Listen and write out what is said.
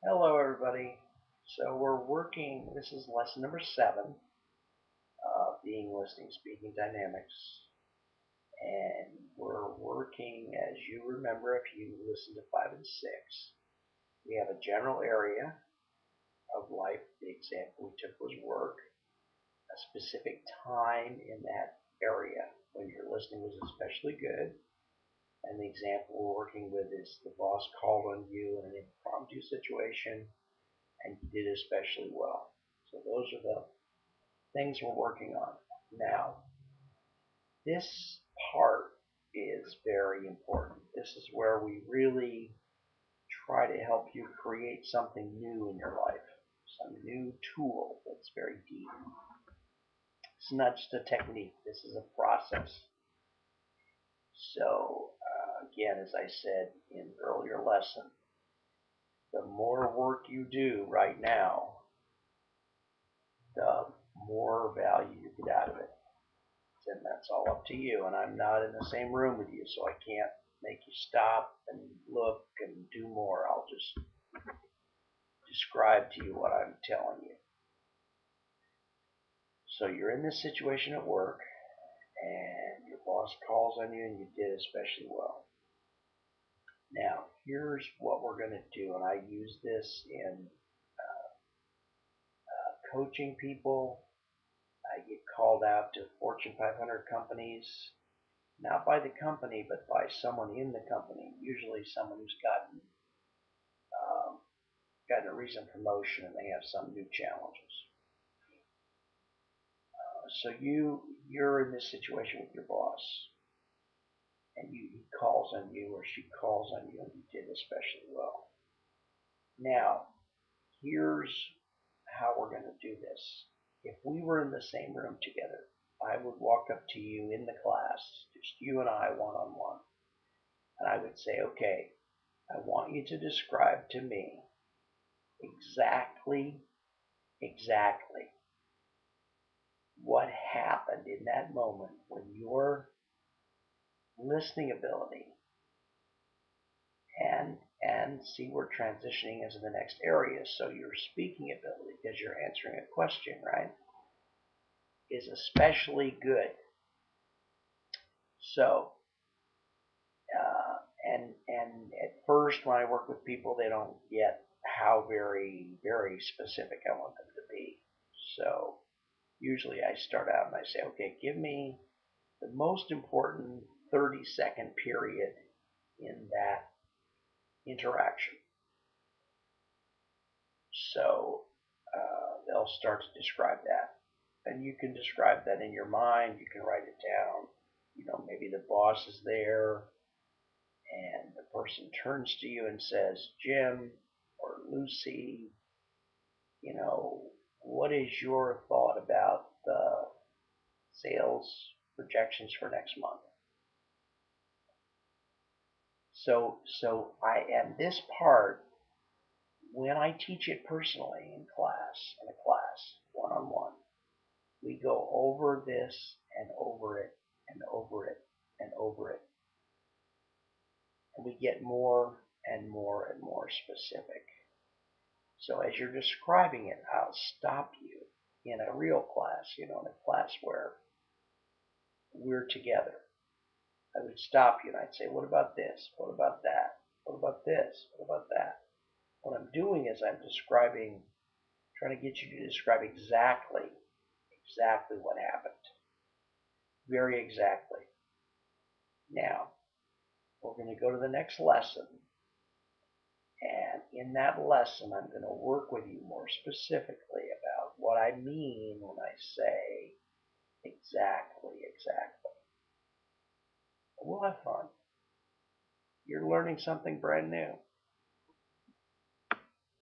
Hello, everybody. So we're working, this is lesson number 7 of being listening, speaking dynamics. And we're working, as you remember, if you listen to 5 and 6, we have a general area of life. The example we took was work. A specific time in that area when your listening was especially good. And the example we're working with is the boss called on you in an impromptu situation and you did especially well. So those are the things we're working on. Now, this part is very important. This is where we really try to help you create something new in your life, some new tool that's very deep. It's not just a technique, this is a process. So, again, as I said in the earlier lesson, the more work you do right now, the more value you get out of it. And that's all up to you. And I'm not in the same room with you, so I can't make you stop and look and do more. I'll just describe to you what I'm telling you. So you're in this situation at work, and your boss calls on you, and you did especially well. Now, here's what we're going to do, and I use this in coaching people. I get called out to Fortune 500 companies, not by the company, but by someone in the company, usually someone who's um, gotten a recent promotion and they have some new challenges. So you're in this situation with your boss, and he calls on you or she calls on you, and you did especially well. Now, here's how we're going to do this. If we were in the same room together, I would walk up to you in the class, just you and I one on one, and I would say, okay, I want you to describe to me exactly what happened in that moment when your listening ability and see we're transitioning into the next area. So your speaking ability, because you're answering a question, right, is especially good. So and at first when I work with people, they don't get how very specific I want them to be. So usually I start out and I say, okay, give me the most important 30-second period in that interaction. So they'll start to describe that. And you can describe that in your mind. You can write it down. Maybe the boss is there and the person turns to you and says, Jim or Lucy, you know, what is your thought about the sales projections for next month? So I and this part, when I teach it personally in a class, one on one, we go over this and over it and over it and over it. And we get more and more and more specific. So as you're describing it, I'll stop you in a real class, in a class where we're together. I would stop you and I'd say, what about this? What about that? What about this? What about that? What I'm doing is I'm trying to get you to describe exactly what happened. Very exactly. Now, we're going to go to the next lesson. And in that lesson, I'm going to work with you more specifically about what I mean when I say exactly. We'll have fun. You're learning something brand new.